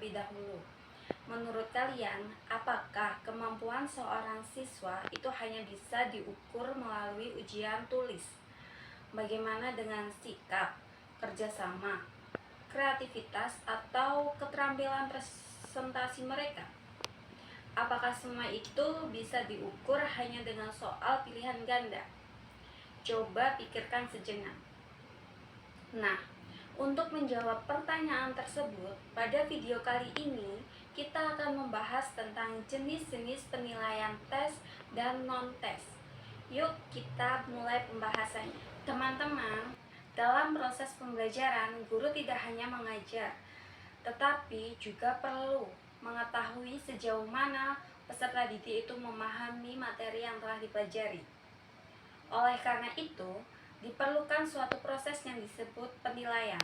terlebih dahulu. Menurut kalian, apakah kemampuan seorang siswa itu hanya bisa diukur melalui ujian tulis? Bagaimana dengan sikap, kerjasama, kreativitas, atau keterampilan presentasi mereka? Apakah semua itu bisa diukur hanya dengan soal pilihan ganda? Coba pikirkan sejenak. Nah, untuk menjawab pertanyaan tersebut, pada video kali ini kita akan membahas tentang jenis-jenis penilaian tes dan non-tes. Yuk kita mulai pembahasannya. Teman-teman, dalam proses pembelajaran, guru tidak hanya mengajar, tetapi juga perlu mengetahui sejauh mana peserta didik itu memahami materi yang telah dipelajari. Oleh karena itu, diperlukan suatu proses yang disebut penilaian.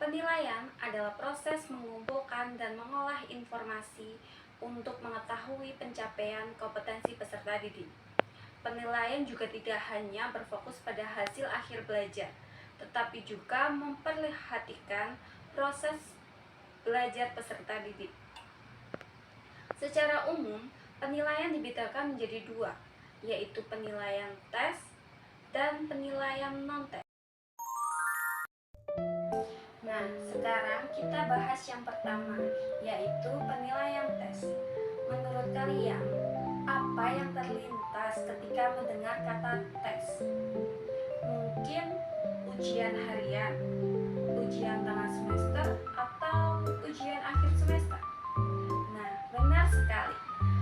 Penilaian adalah proses mengumpulkan dan mengolah informasi untuk mengetahui pencapaian kompetensi peserta didik. Penilaian juga tidak hanya berfokus pada hasil akhir belajar, tetapi juga memperlihatkan proses belajar peserta didik. Secara umum, penilaian dibedakan menjadi dua, yaitu penilaian tes dan penilaian non-tes. Nah, sekarang kita bahas yang pertama, yaitu penilaian tes. Menurut kalian, apa yang terlintas ketika mendengar kata tes? Mungkin ujian harian, ujian tengah semester, atau ujian akhir semester? Nah, benar sekali.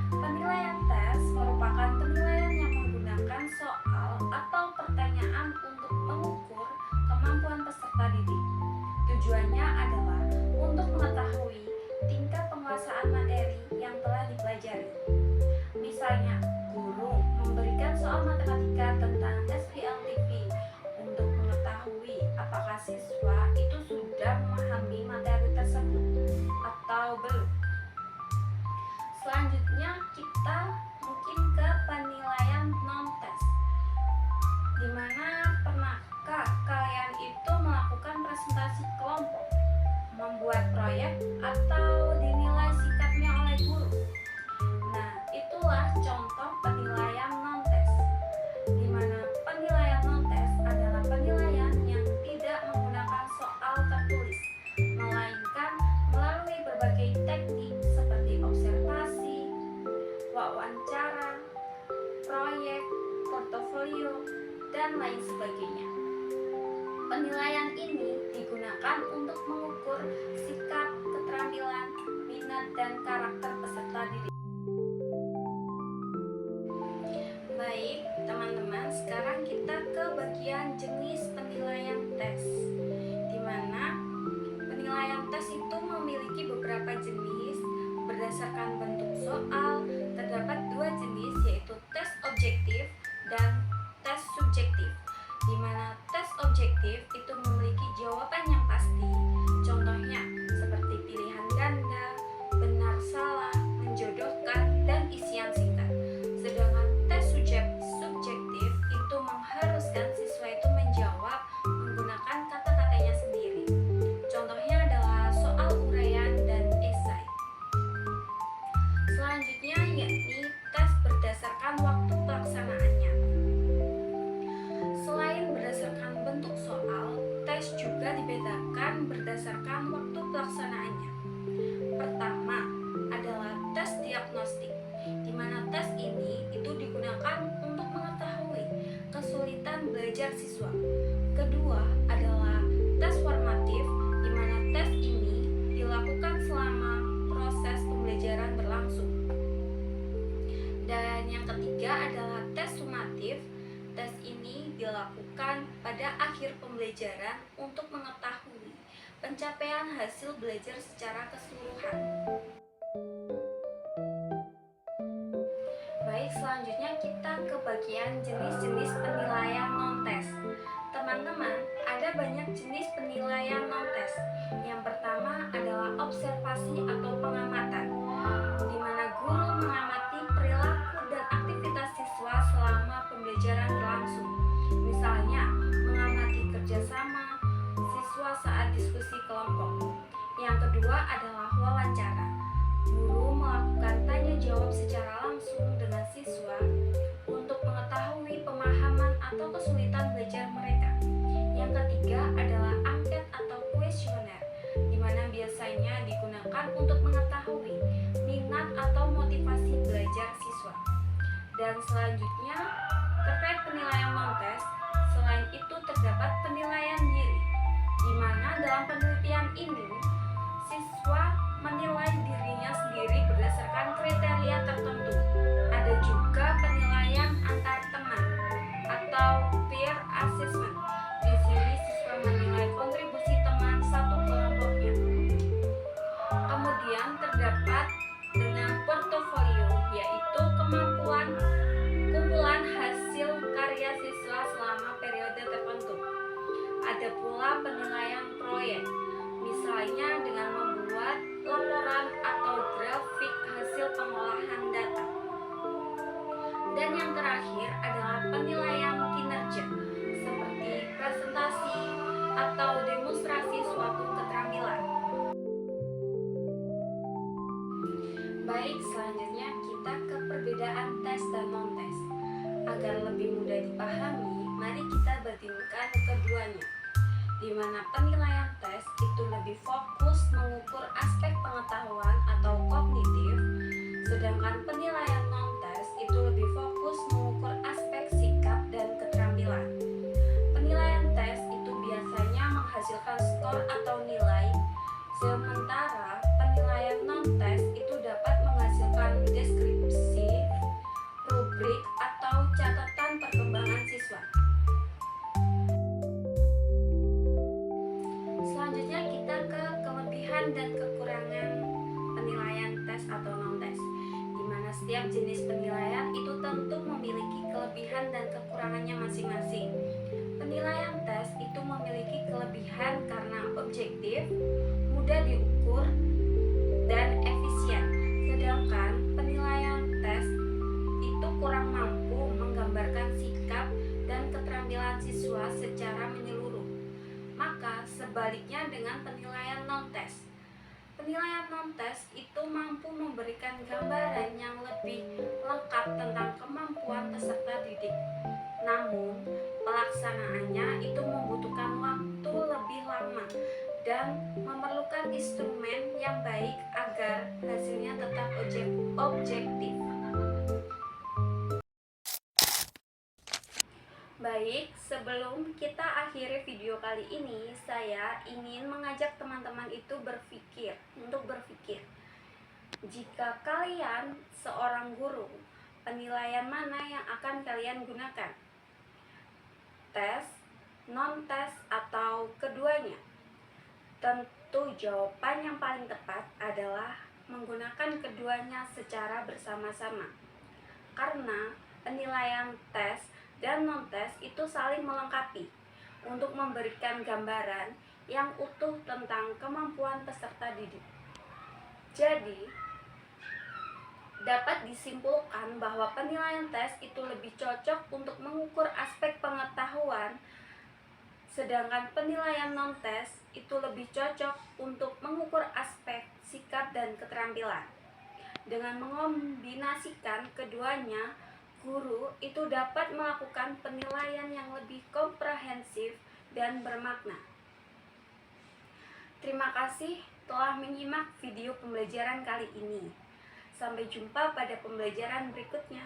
Penilaian tes merupakan penilaian yang menggunakan soal atau pertanyaan untuk mengukur kemampuan peserta didik. Tujuannya adalah untuk mengetahui tingkat penguasaan materi yang telah dipelajari. Misalnya, guru memberikan soal matematika tentang SPLTV untuk mengetahui apakah siswa itu sudah memahami materi tersebut atau belum. Selanjutnya kita mungkin ke penilaian non-tes. Dimana pernahkah kalian itu melakukan presentasi kelompok, membuat proyek, atau dinilai sikapnya oleh guru? Nah, itulah contoh penilaian non-tes. Dimana penilaian non-tes adalah penilaian yang tidak menggunakan soal tertulis, melainkan melalui berbagai teknik seperti observasi, wawancara, proyek, portofolio, dan lain sebagainya. Penilaian ini digunakan untuk mengukur sikap, keterampilan, minat, dan karakter peserta didik. Baik, teman-teman, sekarang kita ke bagian jenis penilaian tes, di mana penilaian tes itu memiliki beberapa jenis berdasarkan bentuk soal. Terdapat dua jenis, yaitu tes objektif dan tes subjektif. Di mana tes objektif itu memiliki jawaban yang pasti, contohnya seperti pilihan ganda, benar salah, menjodohkan, dan isian singkat. Sedangkan tes subjektif itu mengharuskan siswa itu menjawab menggunakan kata-katanya sendiri. Contohnya adalah soal uraian dan esai. Selanjutnya yakni tes berdasarkan waktu pelaksanaannya. Selain berdasarkan bentuk soal, tes juga dibedakan berdasarkan waktu pelaksanaannya. Pertama adalah tes diagnostik, di mana tes ini itu digunakan untuk mengetahui kesulitan belajar siswa. Kedua adalah tes formatif, di mana tes ini dilakukan selama proses pembelajaran berlangsung. Dan yang ketiga adalah tes sumatif. Tes ini dilakukan pada akhir pembelajaran untuk mengetahui pencapaian hasil belajar secara keseluruhan. Baik, selanjutnya kita ke bagian jenis-jenis penilaian non-tes. Teman-teman, ada banyak jenis penilaian non-tes. Yang pertama adalah observasi atau pengamatan, di mana guru mengamati perilaku dan aktivitas siswa selama pembelajaran berlangsung. Misalnya, mengamati kerjasama siswa saat diskusi kelompok. Yang kedua adalah ketiga adalah angket atau kuesioner, di mana biasanya digunakan untuk mengetahui minat atau motivasi belajar siswa. Dan selanjutnya, terkait penilaian non-tes, selain itu terdapat penilaian diri, di mana dalam penelitian ini siswa menilai dirinya sendiri berdasarkan kriteria tertentu. Ada juga penilaian antar teman atau peer assessment. Di sini siswa menilai kontribusi teman satu kelompoknya. Kemudian terdapat dengan portofolio, yaitu kemampuan kumpulan hasil karya siswa selama periode tertentu. Ada pula penilaian proyek, misalnya dengan membuat laporan atau grafik hasil pengolahan data. Dan yang terakhir adalah penilaian kinerja, seperti presentasi atau demonstrasi suatu keterampilan. Baik, selanjutnya kita ke perbedaan tes dan non-tes. Agar lebih mudah dipahami, mari kita bandingkan keduanya, di mana penilaian tes itu lebih fokus mengukur aspek pengetahuan atau kognitif, sedangkan penilaian non-tes itu lebih fokus mengukur aspek sikap dan keterampilan. Penilaian tes itu biasanya menghasilkan skor atau nilai, sementara penilaian non-tes itu dapat menghasilkan deskripsi, rubrik, atau catatan perkembangan siswa. Selanjutnya kita ke kelebihan dan kekurangan penilaian tes atau non-tes, di mana setiap jenis penilaian itu tentu memiliki kelebihan dan kekurangannya masing-masing. Penilaian tes itu memiliki kelebihan karena objektif, mudah diukur, dan efisien, sedangkan penilaian tes itu kurang mampu menggambarkan sikap dan keterampilan siswa secara menyeluruh. Maka sebaliknya dengan penilaian non-tes. Penilaian non-tes itu mampu memberikan gambaran yang lebih lengkap tentang kemampuan peserta didik. Namun, pelaksanaannya itu membutuhkan waktu lebih lama dan memerlukan instrumen yang baik agar hasilnya tetap objektif. Baik, sebelum kita akhiri video kali ini, saya ingin mengajak teman-teman itu berpikir. Jika kalian seorang guru, penilaian mana yang akan kalian gunakan? Tes, non-tes, atau keduanya? Tentu jawaban yang paling tepat adalah menggunakan keduanya secara bersama-sama. Karena penilaian tes dan non-tes itu saling melengkapi untuk memberikan gambaran yang utuh tentang kemampuan peserta didik. Jadi, dapat disimpulkan bahwa penilaian tes itu lebih cocok untuk mengukur aspek pengetahuan, sedangkan penilaian non-tes itu lebih cocok untuk mengukur aspek sikap dan keterampilan. Dengan mengombinasikan keduanya, guru itu dapat melakukan penilaian yang lebih komprehensif dan bermakna. Terima kasih telah menyimak video pembelajaran kali ini. Sampai jumpa pada pembelajaran berikutnya.